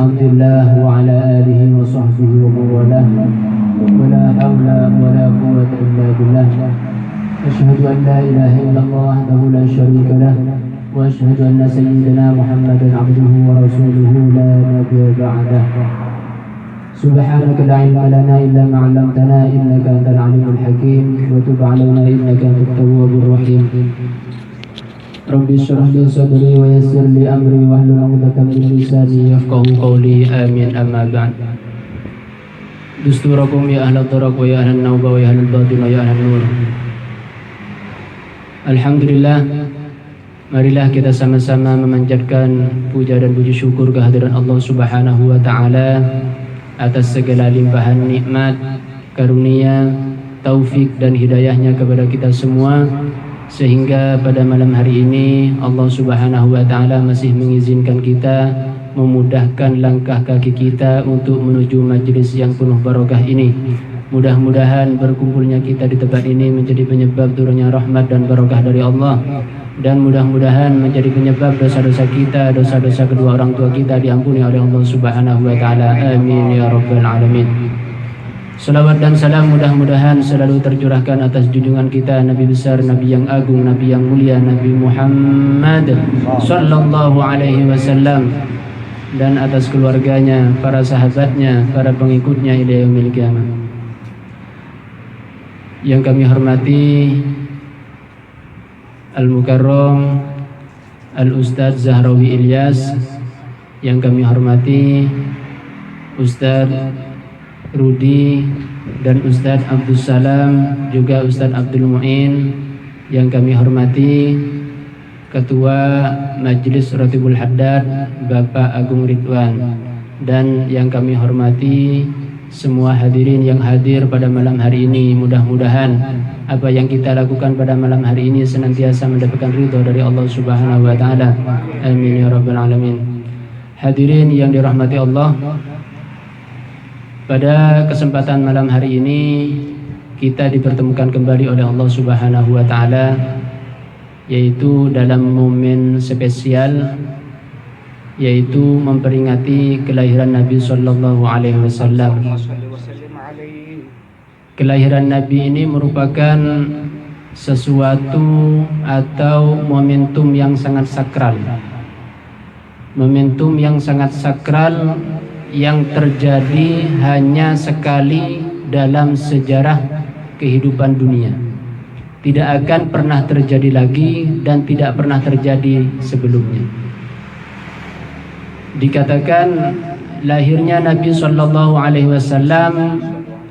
عبد الله وعلى آله وصحبه ومن والاه ولا حول ولا قوة إلا بالله. أشهد أن لا إله إلا الله وحده لا شريك له وأشهد أن سيدنا محمدا عبده ورسوله لا نبي بعده. سبحانك لا علم لنا إلا ما علمتنا إنك أنت العليم الحكيم وتب علينا إنك أنت التواب الرحيم. رب اشرح لي صدري ويسر لي أمري واحلل عقدة من لساني يفقهوا قولي آمين. أما بعد. دستوركم يا أهل الدرك ويا أهل النوبة ويا أهل الباطن ويا أهل النور. Alhamdulillah, marilah kita sama-sama memanjatkan puja dan puji syukur kehadiran Allah Subhanahu wa taala atas segala limpahan nikmat, karunia, taufik dan hidayahnya kepada kita semua, sehingga pada malam hari ini Allah Subhanahu wa taala masih mengizinkan kita, memudahkan langkah kaki kita untuk menuju majelis yang penuh barokah ini. Mudah-mudahan berkumpulnya kita di tempat ini menjadi penyebab turunnya rahmat dan barokah dari Allah, dan mudah-mudahan menjadi penyebab dosa-dosa kita, dosa-dosa kedua orang tua kita diampuni oleh Allah Subhanahu wa taala. Amin ya rabbal alamin. Salawat dan salam mudah-mudahan selalu tercurahkan atas junjungan kita, Nabi besar, Nabi yang agung, Nabi yang mulia, Nabi Muhammad sallallahu alaihi wasallam, dan atas keluarganya, para sahabatnya, para pengikutnya ila yaumil qiyamah. Yang kami hormati Al-Mukarram Al-Ustadz Zahrawi Ilyas, yang kami hormati Ustadz Rudi dan Ustadz Abdul Salam, juga Ustadz Abdul Mu'in, yang kami hormati Ketua Majelis Ratibul Haddad Bapak Agung Ridwan, dan yang kami hormati semua hadirin yang hadir pada malam hari ini. Mudah-mudahan apa yang kita lakukan pada malam hari ini senantiasa mendapatkan ridho dari Allah Subhanahu wa taala. Amin ya rabbal alamin. Hadirin yang dirahmati Allah, pada kesempatan malam hari ini kita dipertemukan kembali oleh Allah Subhanahu wa taala, yaitu dalam momen spesial, yaitu memperingati kelahiran Nabi sallallahu alaihi wasallam. Kelahiran Nabi ini merupakan sesuatu atau momentum yang sangat sakral. Momentum yang sangat sakral yang terjadi hanya sekali dalam sejarah kehidupan dunia. Tidak akan pernah terjadi lagi dan tidak pernah terjadi sebelumnya. Dikatakan lahirnya Nabi sallallahu alaihi wasallam,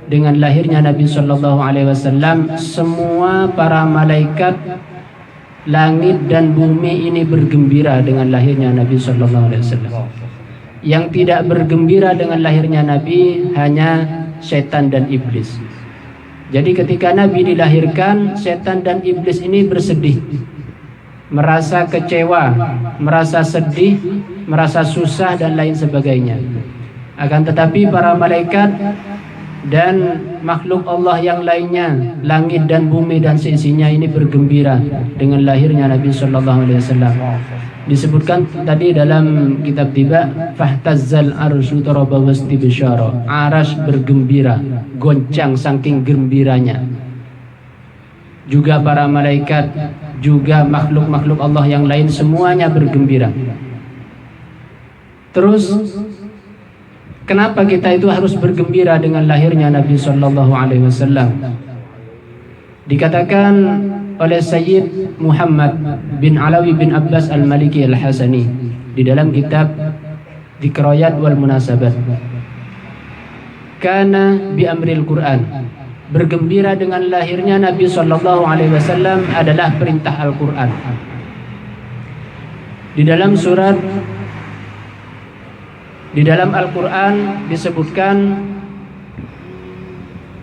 dengan lahirnya Nabi sallallahu alaihi wasallam semua para malaikat langit dan bumi ini bergembira dengan lahirnya Nabi sallallahu alaihi wasallam. Yang tidak bergembira dengan lahirnya Nabi hanya setan dan iblis. Jadi ketika Nabi dilahirkan, setan dan iblis ini bersedih, merasa kecewa, merasa sedih, merasa susah dan lain sebagainya. Akan tetapi para malaikat dan makhluk Allah yang lainnya, langit dan bumi dan seisinya ini bergembira dengan lahirnya Nabi sallallahu alaihi wasallam. Disebutkan tadi dalam kitab Tiba, fahtazzal arsyu taraba wastibsyara. Arasy bergembira, goncang saking gembiranya. Juga para malaikat, juga makhluk-makhluk Allah yang lain semuanya bergembira. Terus kenapa kita itu harus bergembira dengan lahirnya Nabi sallallahu alaihi wasallam? Dikatakan oleh Sayyid Muhammad bin Alawi bin Abbas Al-Maliki Al-Hasani di dalam kitab Dzikrayat wal Munasabat, kana bi amril Quran, bergembira dengan lahirnya Nabi sallallahu alaihi wasallam adalah perintah Al-Quran. Di dalam Al-Quran disebutkan,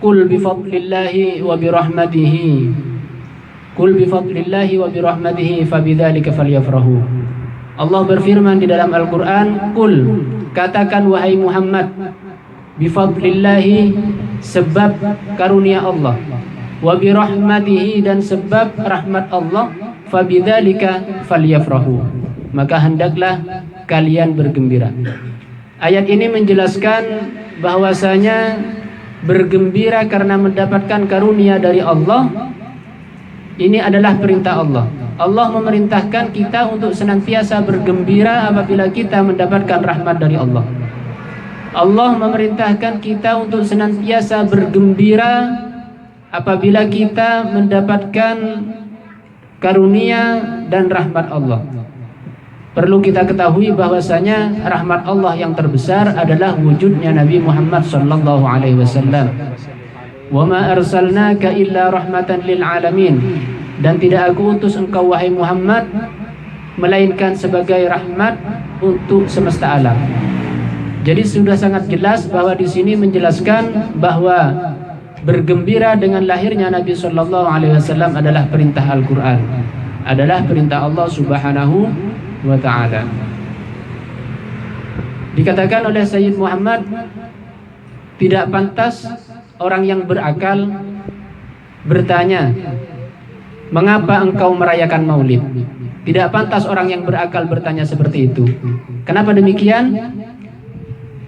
Qul bifadlillahi wa birahmatihi, Qul bifadlillahi wa birahmatihi fabidzalika falyafrahu. Allah berfirman di dalam Al-Quran, Qul, katakan wahai Muhammad, bifadlillahi, sebab karunia Allah, wa birahmatihi, dan sebab rahmat Allah, fabidzalika falyafrahu, maka hendaklah kalian bergembira. Ayat ini menjelaskan bahwasanya bergembira karena mendapatkan karunia dari Allah ini adalah perintah Allah. Allah memerintahkan kita untuk senantiasa bergembira apabila kita mendapatkan rahmat dari Allah. Allah memerintahkan kita untuk senantiasa bergembira apabila kita mendapatkan karunia dan rahmat Allah. Perlu kita ketahui bahwasanya rahmat Allah yang terbesar adalah wujudnya Nabi Muhammad sallallahu alaihi wasallam. Wa ma arsalnaka illa rahmatan lil alamin. Dan tidak aku utus engkau wahai Muhammad melainkan sebagai rahmat untuk semesta alam. Jadi sudah sangat jelas bahwa di sini menjelaskan bahwa bergembira dengan lahirnya Nabi sallallahu alaihi wasallam adalah perintah Al-Qur'an, adalah perintah Allah Subhanahu wa ta'ala. Dikatakan oleh Sayyid Muhammad, tidak pantas orang yang berakal bertanya, mengapa engkau merayakan maulid? Tidak pantas orang yang berakal bertanya seperti itu. Kenapa demikian?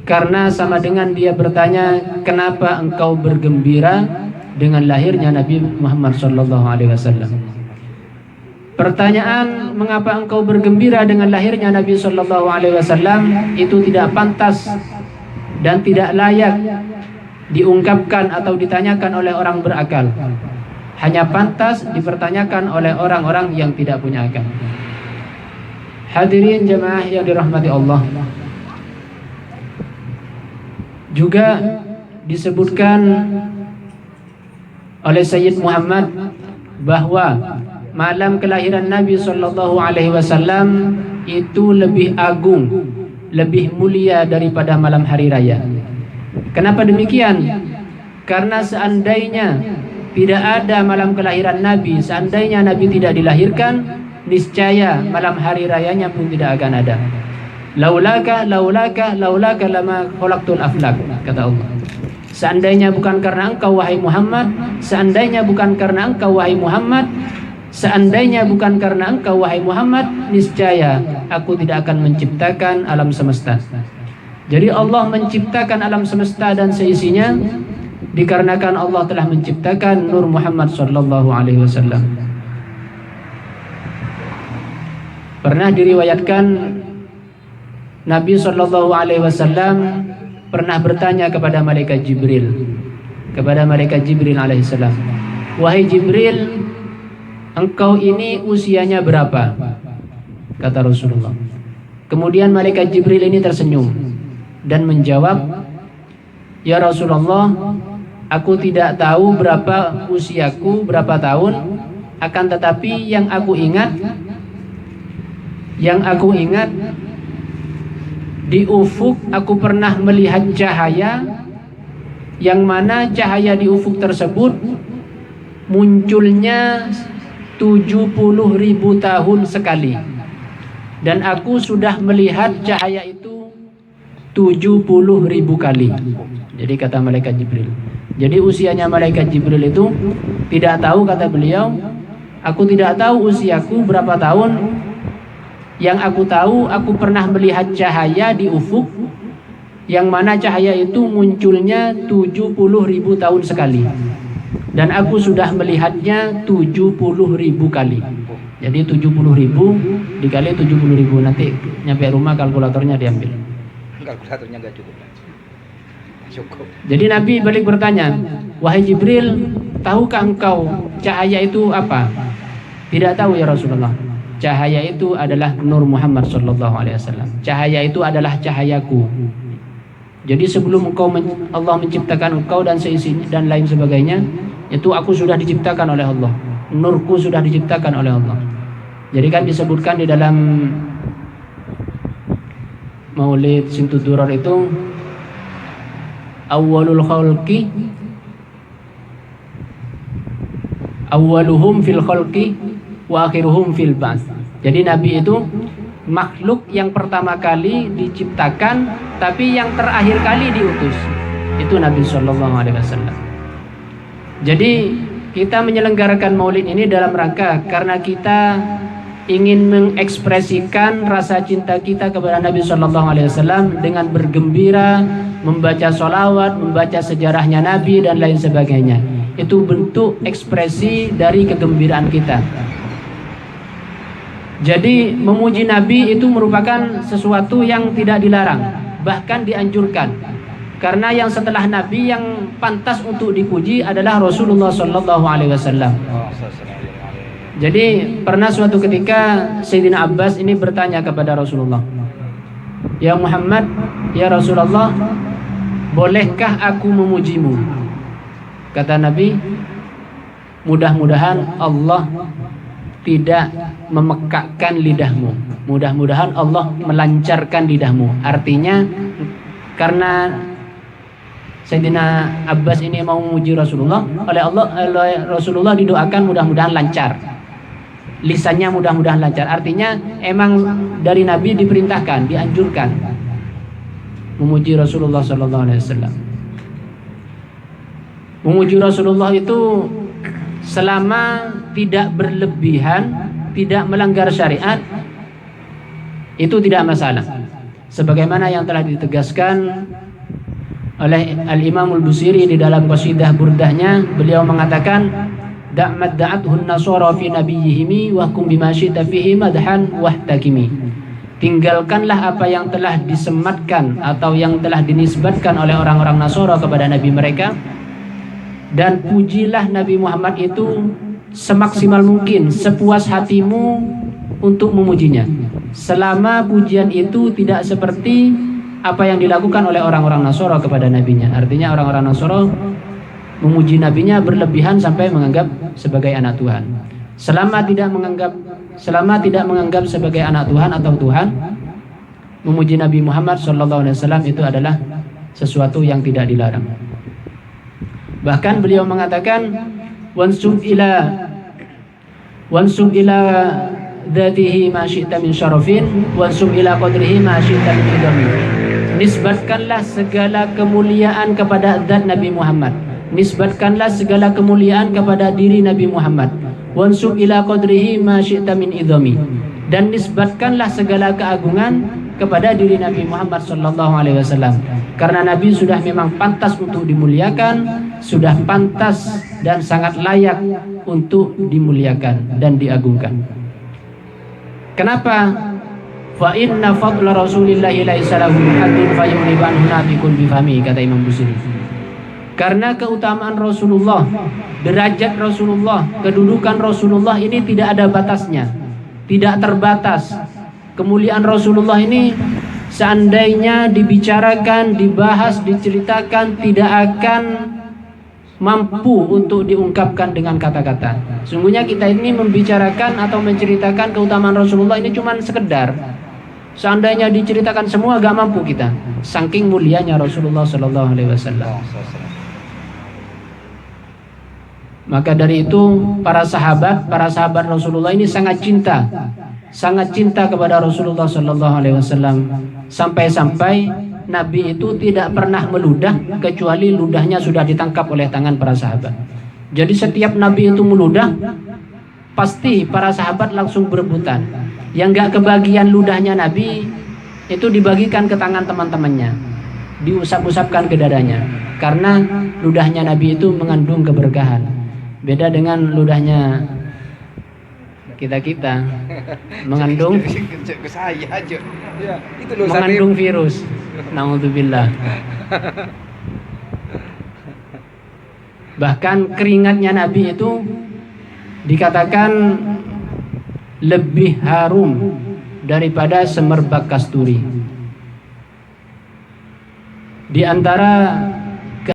Karena sama dengan dia bertanya, kenapa engkau bergembira dengan lahirnya Nabi Muhammad sallallahu alaihi wasallam? Pertanyaan mengapa engkau bergembira dengan lahirnya Nabi sallallahu alaihi wasallam itu tidak pantas dan tidak layak diungkapkan atau ditanyakan oleh orang berakal. Hanya pantas dipertanyakan oleh orang-orang yang tidak punya akal. Hadirin jemaah yang dirahmati Allah. Juga disebutkan oleh Sayyid Muhammad bahwa malam kelahiran Nabi sallallahu alaihi wasallam itu lebih agung, lebih mulia daripada malam hari raya. Kenapa demikian? Karena seandainya tidak ada malam kelahiran Nabi, seandainya Nabi tidak dilahirkan, niscaya malam hari rayanya pun tidak akan ada. Laulaka lama khalaqtul aflak, kata Allah. Seandainya bukan karena engkau wahai Muhammad, seandainya bukan karena engkau wahai Muhammad, seandainya bukan karena engkau wahai Muhammad, niscaya aku tidak akan menciptakan alam semesta. Jadi Allah menciptakan alam semesta dan seisinya dikarenakan Allah telah menciptakan Nur Muhammad sallallahu alaihi wasallam. Pernah diriwayatkan Nabi sallallahu alaihi wasallam pernah bertanya kepada malaikat Jibril, alaihissalam, wahai Jibril, engkau ini usianya berapa? Kata Rasulullah. Kemudian malaikat Jibril ini tersenyum dan menjawab, ya Rasulullah, aku tidak tahu berapa usiaku, berapa tahun, akan tetapi yang aku ingat di ufuk aku pernah melihat cahaya, yang mana cahaya di ufuk tersebut munculnya 70.000 tahun sekali, dan aku sudah melihat cahaya itu 70.000 kali. Jadi kata malaikat Jibril. Jadi usianya malaikat Jibril itu tidak tahu, kata beliau, aku tidak tahu usiaku berapa tahun. Yang aku tahu, aku pernah melihat cahaya di ufuk, yang mana cahaya itu munculnya 70.000 tahun sekali, dan aku sudah melihatnya 70.000 kali. Jadi 70.000 dikali 70.000, nanti nyampe rumah kalkulatornya diambil. Kalkulatornya nggak cukup. Jadi Nabi balik bertanya, wahai Jibril, tahukah engkau cahaya itu apa? Tidak tahu ya Rasulullah. Cahaya itu adalah Nur Muhammad sallallahu alaihi wasallam. Cahaya itu adalah cahayaku. Jadi sebelum Allah menciptakan engkau dan seisinya dan lain sebagainya, itu aku sudah diciptakan oleh Allah. Nurku sudah diciptakan oleh Allah. Jadi kan disebutkan di dalam Maulid Simtudurar itu, awwalul khalqi awwaluhum fil khalqi wa akhiruhum fil ba'ts. Jadi Nabi itu makhluk yang pertama kali diciptakan, tapi yang terakhir kali diutus. Itu Nabi sallallahu alaihi wasallam. Jadi kita menyelenggarakan Maulid ini dalam rangka karena kita ingin mengekspresikan rasa cinta kita kepada Nabi Shallallahu Alaihi Wasallam dengan bergembira, membaca sholawat, membaca sejarahnya Nabi dan lain sebagainya. Itu bentuk ekspresi dari kegembiraan kita. Jadi memuji Nabi itu merupakan sesuatu yang tidak dilarang, bahkan dianjurkan. Karena yang setelah Nabi yang pantas untuk dipuji adalah Rasulullah Shallallahu Alaihi Wasallam. Jadi pernah suatu ketika Sayyidina Abbas ini bertanya kepada Rasulullah, "Ya Muhammad, ya Rasulullah, bolehkah aku memujimu?" Kata Nabi, "Mudah-mudahan Allah tidak memekakkan lidahmu. Mudah-mudahan Allah melancarkan lidahmu." Artinya karena Sayyidina Abbas ini mau memuji Rasulullah, oleh Rasulullah didoakan mudah-mudahan lancar. Lisannya mudah-mudahan lancar. Artinya emang dari Nabi diperintahkan, dianjurkan memuji Rasulullah sallallahu alaihi wasallam. Memuji Rasulullah itu selama tidak berlebihan, tidak melanggar syariat, itu tidak masalah. Sebagaimana yang telah ditegaskan oleh Al-Imam Al-Busiri di dalam qasidah burdahnya, beliau mengatakan, "Da'mat da'athun nasara fi nabiyyihimi wa kum bima syi'ta fihi madhan wahtakimi." Tinggalkanlah apa yang telah disematkan atau yang telah dinisbatkan oleh orang-orang Nasara kepada nabi mereka, dan pujilah Nabi Muhammad itu semaksimal mungkin, sepuas hatimu untuk memujinya, selama pujian itu tidak seperti apa yang dilakukan oleh orang-orang Nasara kepada nabinya. Artinya orang-orang Nasara memuji nabinya berlebihan sampai menganggap sebagai anak Tuhan. Selama tidak menganggap sebagai anak Tuhan atau Tuhan, memuji Nabi Muhammad SAW itu adalah sesuatu yang tidak dilarang. Bahkan beliau mengatakan, wansub ila dzatihi ma syi'ta min syarafin wansub ila qadrihi ma syi'ta min idami. Nisbatkanlah segala kemuliaan kepada zat Nabi Muhammad. Nisbatkanlah segala kemuliaan kepada diri Nabi Muhammad. Wansub ila qadrihi ma syi'ta min idami. Dan nisbatkanlah segala keagungan kepada diri Nabi Muhammad sallallahu alaihi wasallam. Karena Nabi sudah memang pantas untuk dimuliakan, sudah pantas dan sangat layak untuk dimuliakan dan diagungkan. Kenapa? Fa inna fadla Rasulillahi laisa lahu haddun fayughlibu anhu nabiqun bifami, kata Imam Busiri. Karena keutamaan Rasulullah, derajat Rasulullah, kedudukan Rasulullah ini tidak ada batasnya, tidak terbatas. Kemuliaan Rasulullah ini seandainya dibicarakan, dibahas, diceritakan, tidak akan mampu untuk diungkapkan dengan kata-kata. Sungguhnya kita ini membicarakan atau menceritakan keutamaan Rasulullah ini cuma sekedar. Seandainya diceritakan semua gak mampu kita. Saking mulianya Rasulullah Sallallahu Alaihi Wasallam. Maka dari itu para sahabat Rasulullah ini sangat cinta kepada Rasulullah Sallallahu Alaihi Wasallam, sampai-sampai Nabi itu tidak pernah meludah kecuali ludahnya sudah ditangkap oleh tangan para sahabat. Jadi setiap Nabi itu meludah, pasti para sahabat langsung berebutan. Yang gak kebagian ludahnya Nabi itu dibagikan ke tangan teman-temannya, diusap-usapkan ke dadanya, karena ludahnya Nabi itu mengandung keberkahan. Beda dengan ludahnya kita mengandung virus. Naudzubillah. Bahkan keringatnya Nabi itu dikatakan lebih harum daripada semerbak kasturi. Di antara